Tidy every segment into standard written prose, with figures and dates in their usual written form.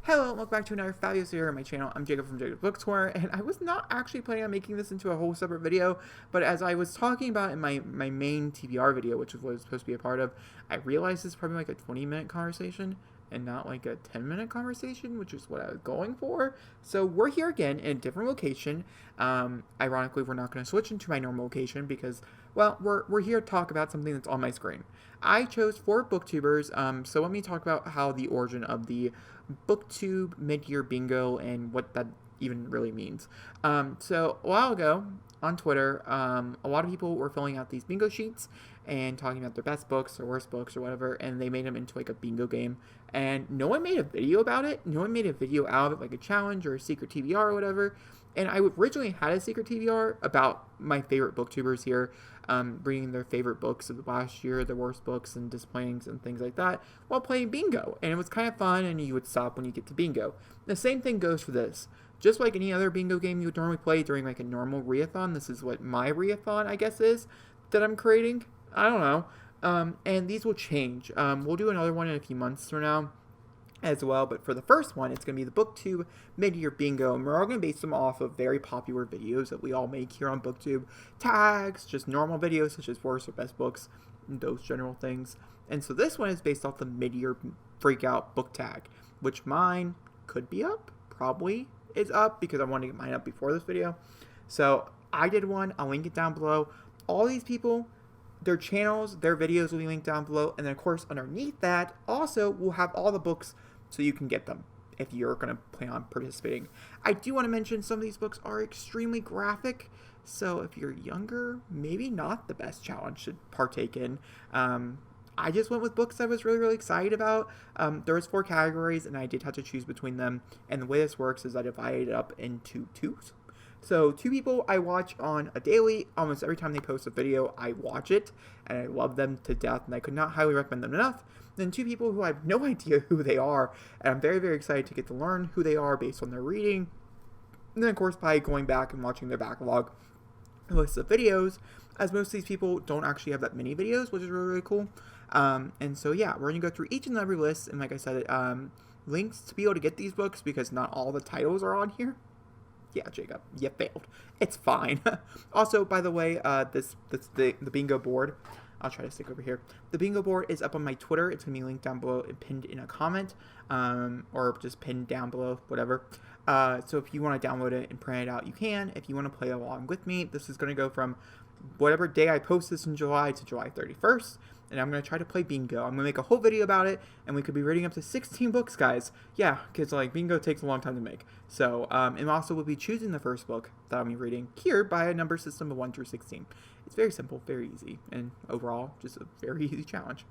Hello, and welcome back to another fabulous video on my channel. I'm Jacob from Jacob's Bookstore, and I was not actually planning on making this into a whole separate video, but as I was talking about in my main TBR video, which was what I was supposed to be a part of, I realized this is probably like a 20-minute conversation and not like a 10-minute conversation, which is what I was going for. So we're here again in a different location. Ironically, we're not going to switch into my normal location because, well, we're here to talk about something that's on my screen. I chose 4 Booktubers, so let me talk about how the origin of the Booktube mid-year bingo and what that even really means. So a while ago on Twitter, a lot of people were filling out these bingo sheets and talking about their best books or worst books or whatever, and they made them into like a bingo game. And no one made a video about it. No one made a video out of it, like a challenge or a secret TBR or whatever. And I originally had a secret TBR about my favorite booktubers here, bringing their favorite books of the last year, their worst books and disappointings and things like that, while playing bingo. And it was kind of fun, and you would stop when you get to bingo. The same thing goes for this. Just like any other bingo game you would normally play during like a normal readathon, this is what my readathon, I guess, is that I'm creating. I don't know. And these will change. We'll do another one in a few months from now as well, but for the first one, it's going to be the Booktube mid-year bingo, and we're all going to base them off of very popular videos that we all make here on Booktube. Tags, just normal videos such as worst or best books, and those general things. And so this one is based off the mid-year freakout book tag, which mine could be up, probably is up, because I wanted to get mine up before this video. So I did one, I'll link it down below. All these people, their channels, their videos will be linked down below, and then of course underneath that also we'll have all the books so you can get them if you're going to plan on participating. I do want to mention some of these books are extremely graphic, so if you're younger, maybe not the best challenge to partake in. I just went with books I was really excited about. There was 4 categories, and I did have to choose between them, and the way this works is I divided it up into 2s. So 2 people I watch on a daily. Almost every time they post a video, I watch it, and I love them to death, and I could not highly recommend them enough. Then 2 people who I have no idea who they are, and I'm very excited to get to learn who they are based on their reading. And then, of course, by going back and watching their backlog list of videos, as most of these people don't actually have that many videos, which is really cool. And so, yeah, we're going to go through each and every list, and like I said, links to be able to get these books, because not all the titles are on here. Yeah, Jacob, you failed. It's fine. Also, by the way, the bingo board. I'll try to stick over here. The bingo board is up on my Twitter. It's going to be linked down below and pinned in a comment, or just pinned down below, whatever. So if you want to download it and print it out, you can. If you want to play along with me, this is going to go from whatever day I post this in July to July 31st. And I'm going to try to play bingo. I'm going to make a whole video about it, and we could be reading up to 16 books, guys. Yeah, because like bingo takes a long time to make. So, and also we'll be choosing the first book that I'll be reading here by a number system of 1 through 16. It's very simple, very easy, and overall, just a very easy challenge.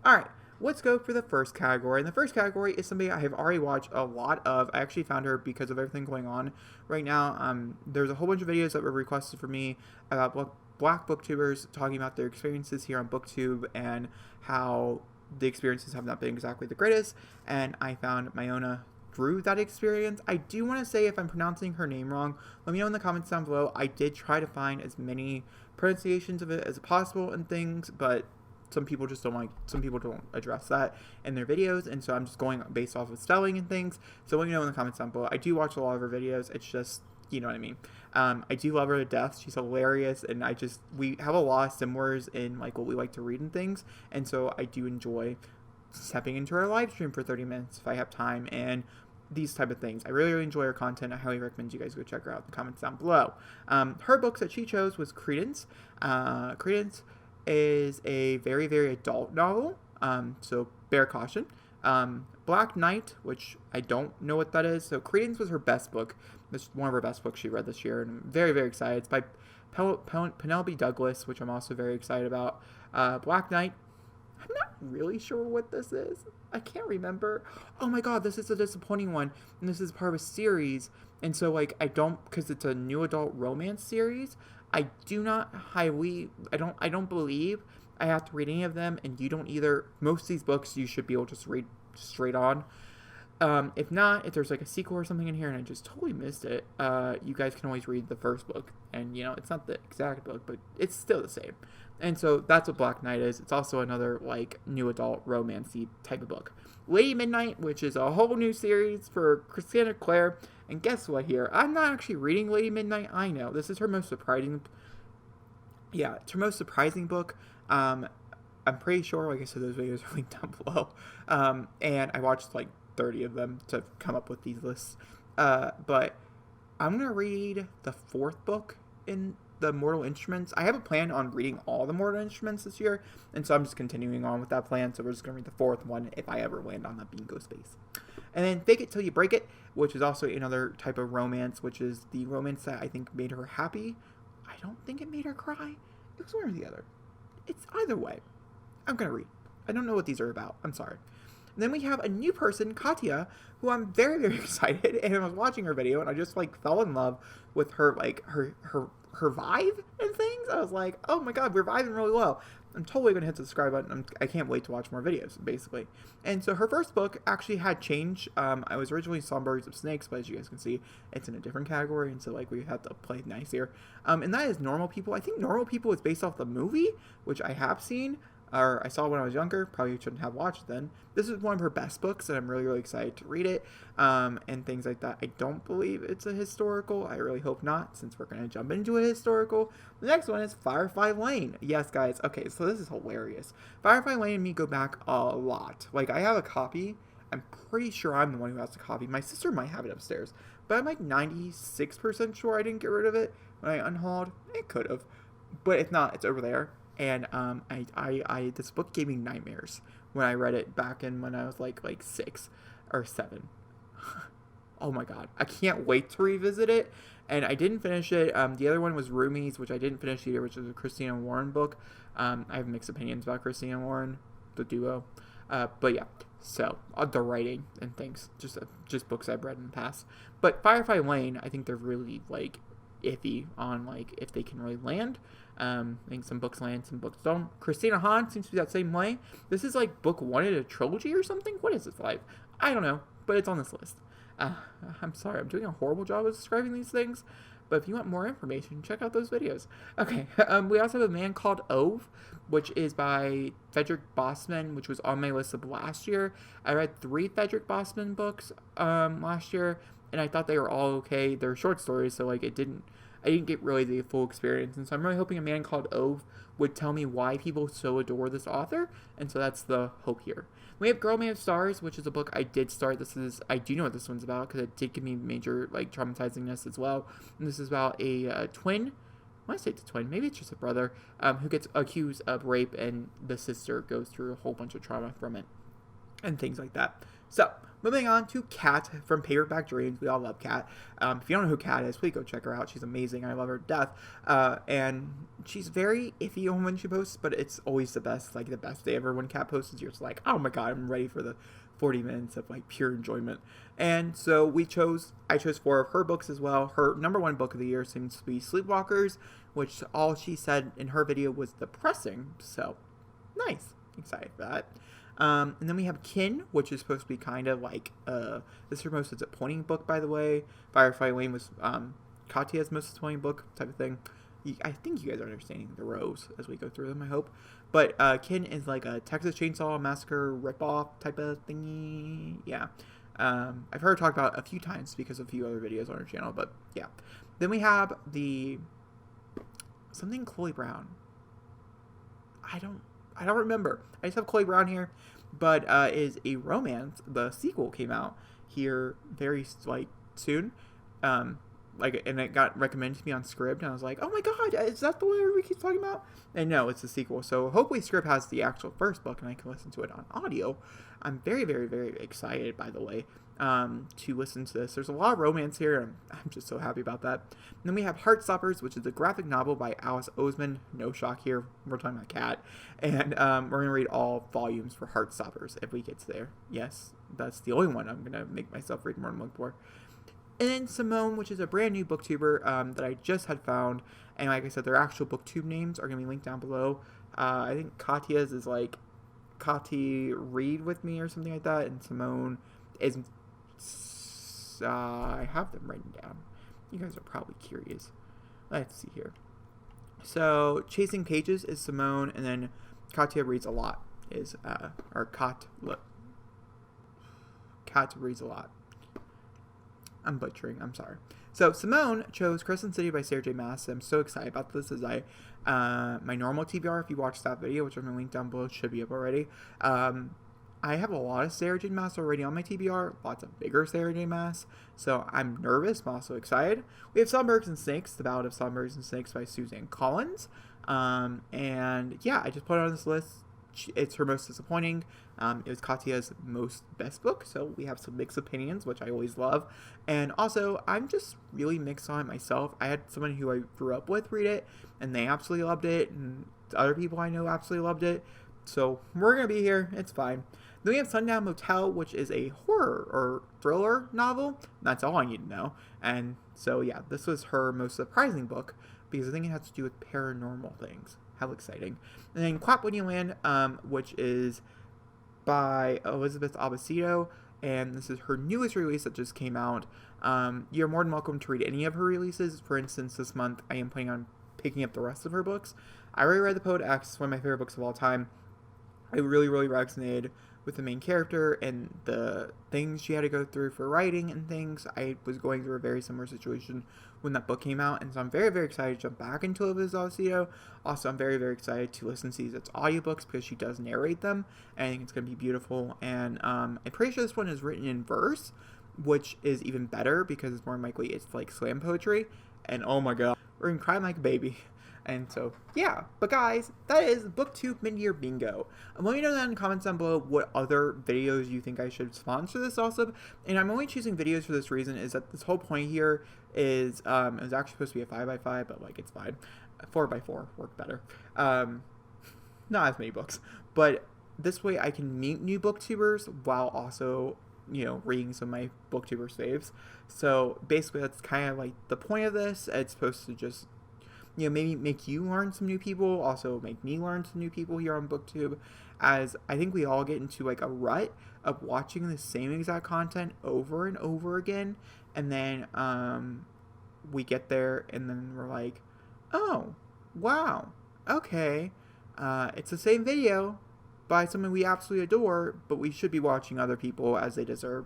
All right, let's go for the first category. And the first category is somebody I have already watched a lot of. I actually found her because of everything going on right now. There's a whole bunch of videos that were requested for me about Black booktubers talking about their experiences here on Booktube and how the experiences have not been exactly the greatest, and I found Mayona through that experience. I do want to say, if I'm pronouncing her name wrong, let me know in the comments down below. I did try to find as many pronunciations of it as possible and things, but some people just don't like, some people don't address that in their videos, and so I'm just going based off of spelling and things. So let me know in the comments down below. I do watch a lot of her videos. It's just, you know what I mean. I do love her to death. She's hilarious, and we have a lot of similars in like what we like to read and things, and so I do enjoy stepping into her live stream for 30 minutes if I have time, and these type of things. I really enjoy her content. I highly recommend you guys go check her out in the comments down below. Her books that she chose was Credence. Credence is a very adult novel, so bear caution. Black Knight, which I don't know what that is. So Credence was her best book. It's one of her best books she read this year, and I'm very excited. It's by Penelope Douglas, which I'm also very excited about. Black Knight, I'm not really sure what this is. I can't remember. Oh my god, this is a disappointing one, and this is part of a series, and so like because it's a new adult romance series, I don't believe I have to read any of them, and you don't either. Most of these books you should be able to just read straight on. If not, if there's like a sequel or something in here and I just totally missed it, you guys can always read the first book. And, it's not the exact book, but it's still the same. And so that's what Black Knight is. It's also another, like, new adult romance-y type of book. Lady Midnight, which is a whole new series for Christina Clare. And guess what here? I'm not actually reading Lady Midnight. I know. This is her most surprising... Yeah, it's her most surprising book. I'm pretty sure, like I said, those videos are linked down below. And I watched, like, 30 of them to come up with these lists. But I'm going to read the 4th book in the Mortal Instruments. I have a plan on reading all the Mortal Instruments this year, and so I'm just continuing on with that plan. So we're just going to read the 4th one if I ever land on that bingo space. And then Fake It Till You Break It, which is also another type of romance, which is the romance that I think made her happy. I don't think it made her cry. It was one or the other. It's either way. I'm going to read. I don't know what these are about. I'm sorry. And then we have a new person, Katya, who I'm very, very excited. And I was watching her video, and I just, like, fell in love with her, like, her vibe and things. I was like, oh my god, we're vibing really well. I'm totally going to hit the subscribe button. I can't wait to watch more videos, basically. And so her first book actually had change. I was originally Songbirds of Snakes, but as you guys can see, it's in a different category, and so, like, we have to play it nice here. And that is Normal People. I think Normal People is based off the movie, which I have seen. Or I saw when I was younger, probably shouldn't have watched then. This is one of her best books, and I'm really, really excited to read it, and things like that. I don't believe it's a historical. I really hope not, since we're going to jump into a historical. The next one is Firefly Lane. Yes, guys. Okay, so this is hilarious. Firefly Lane and me go back a lot. Like, I have a copy. I'm pretty sure I'm the one who has the copy. My sister might have it upstairs, but I'm like 96% sure I didn't get rid of it when I unhauled. It could have, but if not, it's over there. And this book gave me nightmares when I read it back in when I was like 6 or 7. Oh my god, I can't wait to revisit it. And I didn't finish it. The other one was Roomies, which I didn't finish either, which is a Christina Warren book. I have mixed opinions about Christina Warren, the duo. But yeah, so the writing and things, just books I've read in the past. But Firefly Lane, I think they're really like iffy on like if they can really land. I think some books land, some books don't. Christina Hahn seems to be that same way. This is like book 1 in a trilogy or something. What is this like? I don't know, but it's on this list. I'm sorry, I'm doing a horrible job of describing these things, but if you want more information, check out those videos. Okay, we also have A Man Called Ove, which is by Frederick Bossman, which was on my list of last year. I read 3 Frederick Bossman books last year, and I thought they were all okay. They're short stories, so like I didn't get really the full experience, and so I'm really hoping A Man Called Ove would tell me why people so adore this author, and so that's the hope here. We have Girl, Man of Stars, which is a book I did start. I do know what this one's about, because it did give me major, like, traumatizing-ness as well, and this is about a twin, I say it's a twin, maybe it's just a brother, who gets accused of rape, and the sister goes through a whole bunch of trauma from it, and things like that. So, moving on to Kat from Paperback Dreams. We all love Kat. If you don't know who Kat is, please go check her out. She's amazing. I love her to death. And she's very iffy on when she posts, but it's always the best, like the best day ever when Kat posts. You're just like, oh my god, I'm ready for the 40 minutes of like pure enjoyment. And so I chose 4 of her books as well. Her number 1 book of the year seems to be Sleepwalkers, which all she said in her video was depressing. So, nice. Excited for that. And then we have Kin, which is supposed to be kind of like, this is her most disappointing book, by the way. Firefly Lane was, Katya's most disappointing book type of thing. I think you guys are understanding the rows as we go through them, I hope. But, Kin is like a Texas Chainsaw Massacre ripoff type of thingy. Yeah. I've heard her talk about it a few times because of a few other videos on her channel, but yeah. Then we have something Chloe Brown. I don't remember. I just have Chloe Brown here, but is a romance. The sequel came out here very like soon, and it got recommended to me on Scribd, and I was like, oh my god, is that the one everybody keeps talking about? And no, it's the sequel. So hopefully Scribd has the actual first book, and I can listen to it on audio. I'm very, very, very excited, by the way, to listen to this. There's a lot of romance here, and I'm just so happy about that. And then we have Heartstoppers, which is a graphic novel by Alice Oseman. No shock here. We're talking about Cat. And we're going to read all volumes for Heartstoppers if we get to there. Yes, that's the only one I'm going to make myself read more than one for. And then Simone, which is a brand new booktuber that I just had found. And like I said, their actual booktube names are going to be linked down below. I think Katya's is like Kati Read With Me or something like that. And Simone is books. I have them written down. You guys are probably curious. Let's see here. So, Chasing Pages is Simone, and then Katya Reads a Lot is, or Kat Reads a Lot. I'm butchering, I'm sorry. So, Simone chose Crescent City by Sarah J. Maas. I'm so excited about this as my normal TBR, if you watched that video, which I'm going to link down below, should be up already. I have a lot of Sarah J. Maas already on my TBR, lots of bigger Sarah J. Maas, so I'm nervous, but also excited. We have Songbirds and Snakes, The Ballad of Songbirds and Snakes by Suzanne Collins, and yeah, I just put it on this list. It's her most disappointing. It was Katya's best book, so we have some mixed opinions, which I always love, and also, I'm just really mixed on it myself. I had someone who I grew up with read it, and they absolutely loved it, and other people I know absolutely loved it, so we're going to be here, it's fine. Then we have Sundown Motel, which is a horror or thriller novel. That's all I need to know. And so, yeah, this was her most surprising book because I think it has to do with paranormal things. How exciting. And then Clap When You Land, which is by Elizabeth Albacito. And this is her newest release that just came out. You're more than welcome to read any of her releases. For instance, this month I am planning on picking up the rest of her books. I already read The Poet X, one of my favorite books of all time. I really, really resonated with the main character and the things she had to go through for writing and things. I was going through a very similar situation when that book came out, and so I'm very, very excited to jump back into Elizabeth Albacito. Also, I'm very, very excited to listen to these audiobooks because she does narrate them, and I think it's going to be beautiful. And I'm pretty sure this one is written in verse, which is even better because it's more likely it's like slam poetry, and oh my god, we're going to cry like a baby. And so, yeah. But guys, that is Booktube Mid-Year Bingo. Let me know down in the comments down below what other videos you think I should sponsor this also. And I'm only choosing videos for this reason, is that this whole point here is, it was actually supposed to be a 5x5, but like, it's fine. 4x4 work better. Not as many books. But this way I can meet new booktubers while also, you know, reading some of my booktubers faves. So basically that's kind of like the point of this. It's supposed to just, you know, maybe make you learn some new people, also make me learn some new people here on Booktube, as I think we all get into like a rut of watching the same exact content over and over again, and then we get there and then we're like, oh, wow, okay, it's the same video by someone we absolutely adore, but we should be watching other people as they deserve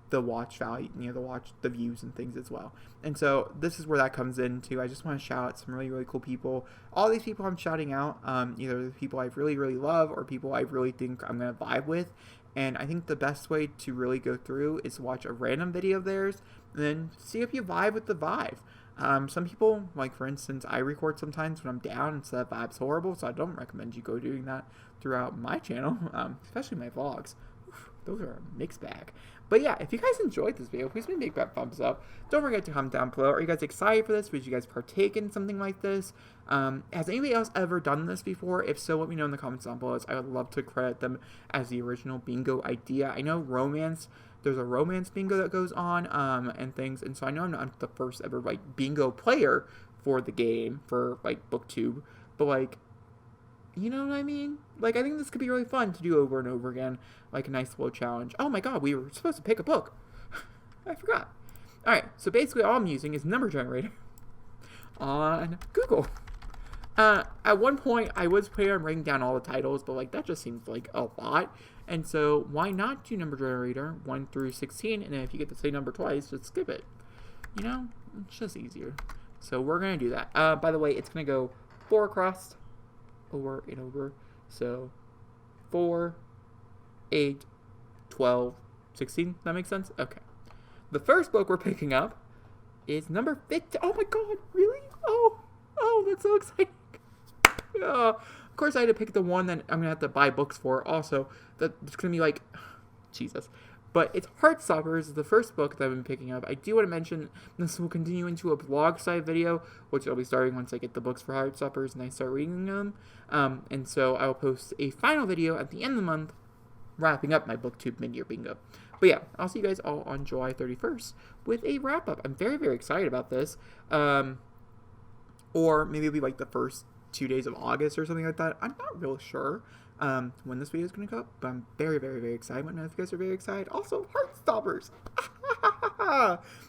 the watch value, you know, the views and things as well. And so this is where that comes into. I just want to shout out some really, really cool people. All these people I'm shouting out, either the people I really, really love or people I really think I'm going to vibe with. And I think the best way to really go through is watch a random video of theirs and then see if you vibe with the vibe. Some people, like for instance, I record sometimes when I'm down and so that vibe's horrible, so I don't recommend you go doing that throughout my channel, especially my vlogs. Those are a mixed bag. But yeah, if you guys enjoyed this video, please make that thumbs up. Don't forget to comment down below. Are you guys excited for this? Would you guys partake in something like this? Has anybody else ever done this before? If so, let me know in the comments down below. I would love to credit them as the original bingo idea. I know romance, there's a romance bingo that goes on, and things. And so I know I'm not the first ever like bingo player for the game, for like Booktube. But like, you know what I mean? Like, I think this could be really fun to do over and over again. Like a nice little challenge. Oh my god, we were supposed to pick a book. I forgot. Alright, so basically all I'm using is number generator on Google. At one point, I was planning on writing down all the titles, but like that just seems like a lot. And so why not do number generator 1 through 16, and then if you get the same number twice, just skip it. You know, it's just easier. So we're going to do that. By the way, it's going to go 4 across, over and over. So 4, 8, 12, 16. That makes sense? Okay. The first book we're picking up is number 50. Oh my god, really? Oh, that's so exciting. Of course, I had to pick the one that I'm going to have to buy books for. Also, that's going to be like, Jesus. But it's Heartstoppers, the first book that I've been picking up. I do want to mention this will continue into a blog side video, which I'll be starting once I get the books for Heartstoppers and I start reading them. And so I will post a final video at the end of the month, wrapping up my Booktube Mid-Year Bingo. But yeah, I'll see you guys all on July 31st with a wrap-up. I'm very, very excited about this. Or maybe it'll be like the first 2 days of August or something like that. I'm not real sure when this video is going to go up, but I'm very, very, very excited. I know if you guys are very excited. Also, Heartstoppers!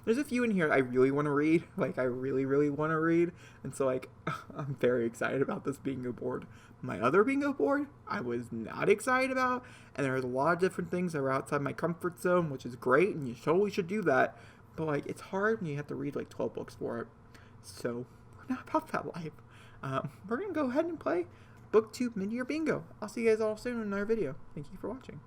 There's a few in here I really want to read. Like, I really, really want to read. And so, like, I'm very excited about this bingo board. My other bingo board, I was not excited about. And there's a lot of different things that were outside my comfort zone, which is great. And you totally should do that. But, like, it's hard when you have to read, like, 12 books for it. So, we're not about that life. We're going to go ahead and play Booktube Mid-Year Bingo. I'll see you guys all soon in another video. Thank you for watching.